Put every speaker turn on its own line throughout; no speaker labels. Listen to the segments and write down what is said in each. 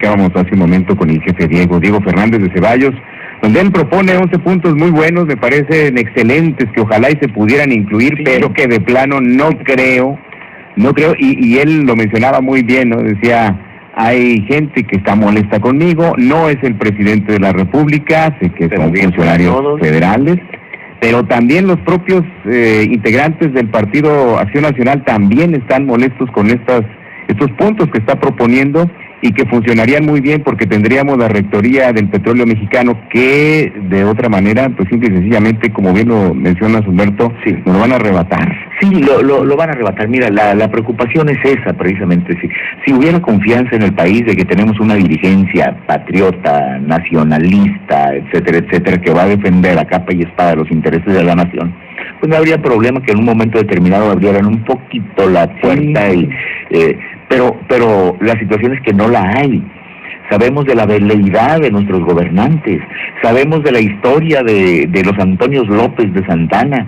Platicábamos hace un momento con el jefe Diego Fernández de Ceballos, donde él propone 11 puntos muy buenos, me parecen excelentes, que ojalá y se pudieran incluir, sí, pero que de plano no creo, y él lo mencionaba muy bien, ¿no? Decía, hay gente que está molesta conmigo, no es el presidente de la República, sé que son funcionarios federales, pero también los propios integrantes del Partido Acción Nacional también están molestos con estos puntos que está proponiendo, y que funcionarían muy bien porque tendríamos la rectoría del petróleo mexicano, que de otra manera, pues simple y sencillamente, como bien lo mencionas, Humberto, sí, nos lo van a arrebatar.
Sí, lo van a arrebatar. Mira, la preocupación es esa precisamente. Si hubiera confianza en el país de que tenemos una dirigencia patriota, nacionalista, etcétera, etcétera, que va a defender a capa y espada los intereses de la nación, pues no habría problema que en un momento determinado abrieran un poquito la puerta, sí, pero la situación es que no la hay. Sabemos de la veleidad de nuestros gobernantes, sabemos de la historia de los Antonios López de Santana,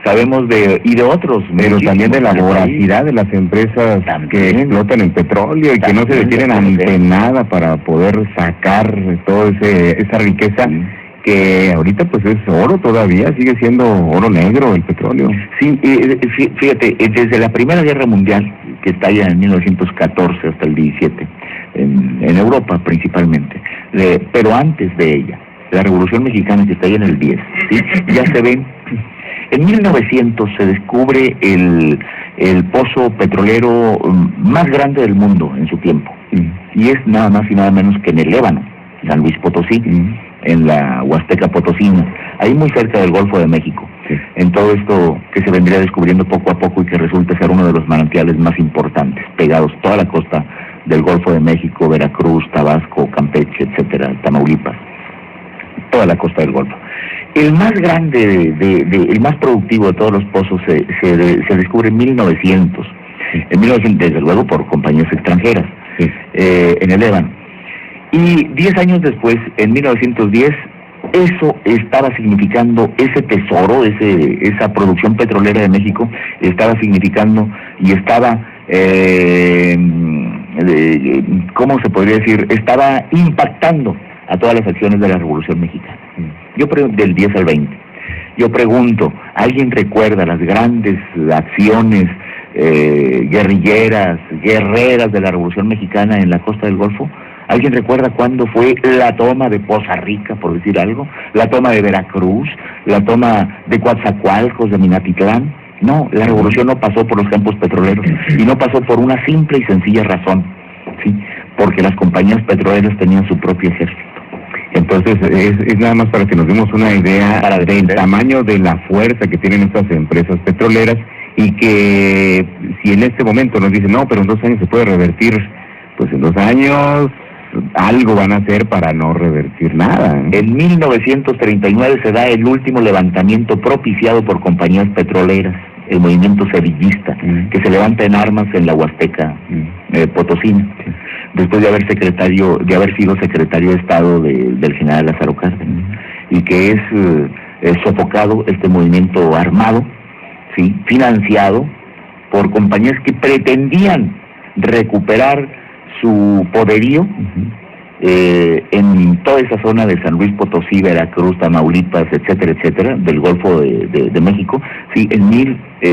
sabemos de otros,
pero también de la voracidad de las empresas que explotan el petróleo y que no se detienen ante nada para poder sacar toda esa riqueza, sí, que ahorita pues es oro todavía, sigue siendo oro negro el petróleo.
Sí, fíjate, desde la Primera Guerra Mundial, que está allá en 1914 hasta el 17, en Europa principalmente, pero antes de ella, la Revolución Mexicana, que está allá en el 10, ¿sí? Ya se ven. En 1900 se descubre el pozo petrolero más grande del mundo en su tiempo, y es nada más y nada menos que en el Ébano, San Luis Potosí, en la Huasteca Potosina, ahí muy cerca del Golfo de México. Sí. En todo esto que se vendría descubriendo poco a poco y que resulta ser uno de los manantiales más importantes, pegados toda la costa del Golfo de México, Veracruz, Tabasco, Campeche, etcétera, Tamaulipas, toda la costa del Golfo. El más grande, el más productivo de todos los pozos se descubre en 1900, desde luego por compañías extranjeras, sí, en el Ébano. Y 10 años después, en 1910, eso estaba significando, ese tesoro, esa producción petrolera de México, estaba significando y estaba, ¿cómo se podría decir? Estaba impactando a todas las acciones de la Revolución Mexicana. Del 10 al 20. Yo pregunto, ¿alguien recuerda las grandes acciones guerrilleras, guerreras de la Revolución Mexicana en la costa del Golfo? ¿Alguien recuerda cuándo fue la toma de Poza Rica, por decir algo? ¿La toma de Veracruz? ¿La toma de Coatzacoalcos, de Minatitlán? No, la revolución no pasó por los campos petroleros, y no pasó por una simple y sencilla razón, ¿sí? Porque las compañías petroleras tenían su propio ejército.
Entonces, es nada más para que nos demos una idea del tamaño de la fuerza que tienen estas empresas petroleras, y que si en este momento nos dicen, no, pero en 2 años se puede revertir, pues en 2 años algo van a hacer para no revertir nada.
En 1939 se da el último levantamiento propiciado por compañías petroleras, el movimiento sevillista, que se levanta en armas en la Huasteca Potosina, después de haber sido secretario de Estado del general Lázaro Cárdenas, y que es sofocado este movimiento armado, ¿sí?, financiado por compañías que pretendían recuperar su poderío en toda esa zona de San Luis Potosí, Veracruz, Tamaulipas, etcétera, etcétera, del Golfo de México, sí,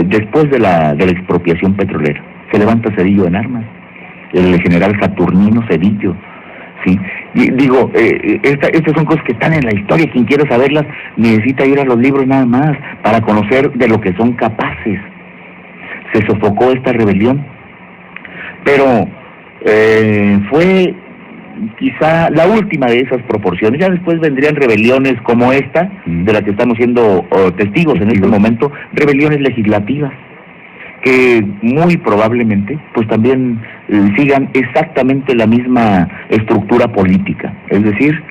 después de la expropiación petrolera. Se levanta Cedillo en armas, el general Saturnino Cedillo, sí. Digo, estas son cosas que están en la historia. Quien quiera saberlas necesita ir a los libros nada más para conocer de lo que son capaces. Se sofocó esta rebelión, pero fue quizá la última de esas proporciones. Ya después vendrían rebeliones como esta, de la que estamos siendo testigos en este momento, rebeliones legislativas, que muy probablemente pues también sigan exactamente la misma estructura política, es decir,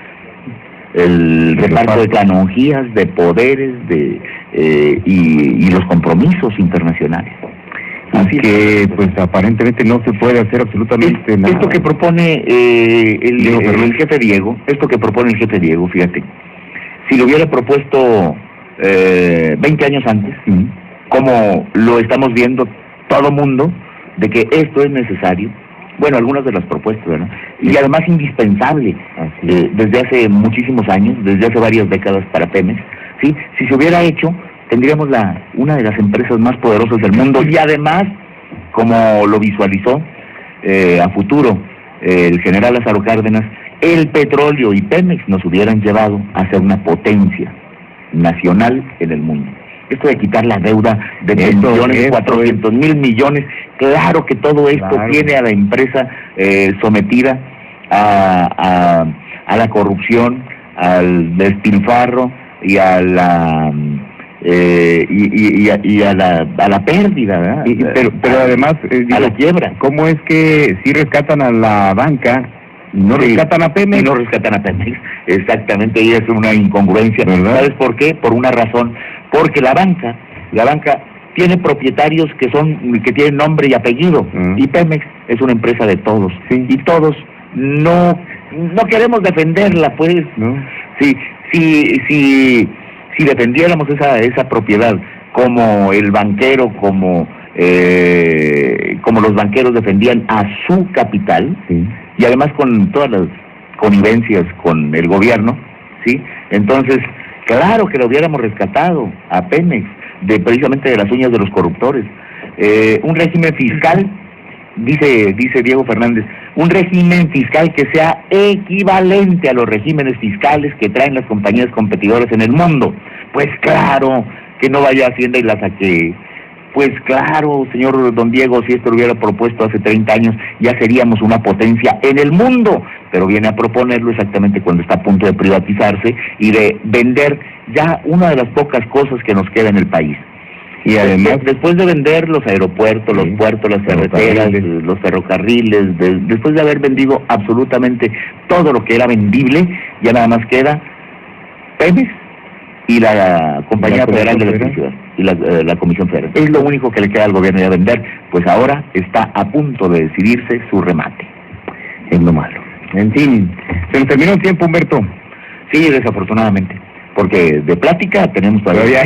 el reparto de canonjías, de poderes, y los compromisos internacionales.
Así que, pues, aparentemente no se puede hacer absolutamente nada.
Esto que propone el jefe Diego, fíjate, si lo hubiera propuesto 20 años antes, como lo estamos viendo todo mundo, de que esto es necesario, Bueno, algunas de las propuestas, ¿verdad? Y además indispensable, desde hace muchísimos años, desde hace varias décadas para Pemex, ¿sí? Si se hubiera hecho, tendríamos una de las empresas más poderosas del mundo y además, como lo visualizó a futuro el general Lázaro Cárdenas, el petróleo y Pemex nos hubieran llevado a ser una potencia nacional en el mundo. Esto de quitar la deuda de millones, 400,000 millones, claro que todo esto tiene a la empresa sometida a la corrupción, al despilfarro y a la a la pérdida, ¿verdad?
Pero además
a la quiebra.
¿Cómo es que si rescatan a la banca y no rescatan a Pemex?
Y no rescatan a Pemex, exactamente, y es una incongruencia,
¿verdad?
¿Sabes por qué? Por una razón, porque la banca tiene propietarios que tienen nombre y apellido, y Pemex es una empresa de todos, y todos no queremos defenderla, pues. Si defendiéramos esa propiedad como el banquero, como los banqueros defendían a su capital, y además con todas las connivencias con el gobierno, ¿sí? Entonces, claro que lo hubiéramos rescatado a Pemex, precisamente de las uñas de los corruptores. Un régimen fiscal, dice Diego Fernández, un régimen fiscal que sea equivalente a los regímenes fiscales que traen las compañías competidoras en el mundo. Pues claro, que no vaya a Hacienda y la saque. Pues claro, señor don Diego, si esto lo hubiera propuesto hace 30 años, ya seríamos una potencia en el mundo, pero viene a proponerlo exactamente cuando está a punto de privatizarse y de vender ya una de las pocas cosas que nos queda en el país. Y además, después de vender los aeropuertos, los puertos, las carreteras, los ferrocarriles, después de haber vendido absolutamente todo lo que era vendible, ya nada más queda Pemex y la Compañía Federal de Electricidad y la Comisión Federal. Es lo único que le queda al gobierno ya vender, pues ahora está a punto de decidirse su remate.
Es lo malo. En fin, se nos terminó el tiempo, Humberto.
Sí, desafortunadamente, porque de plática tenemos todavía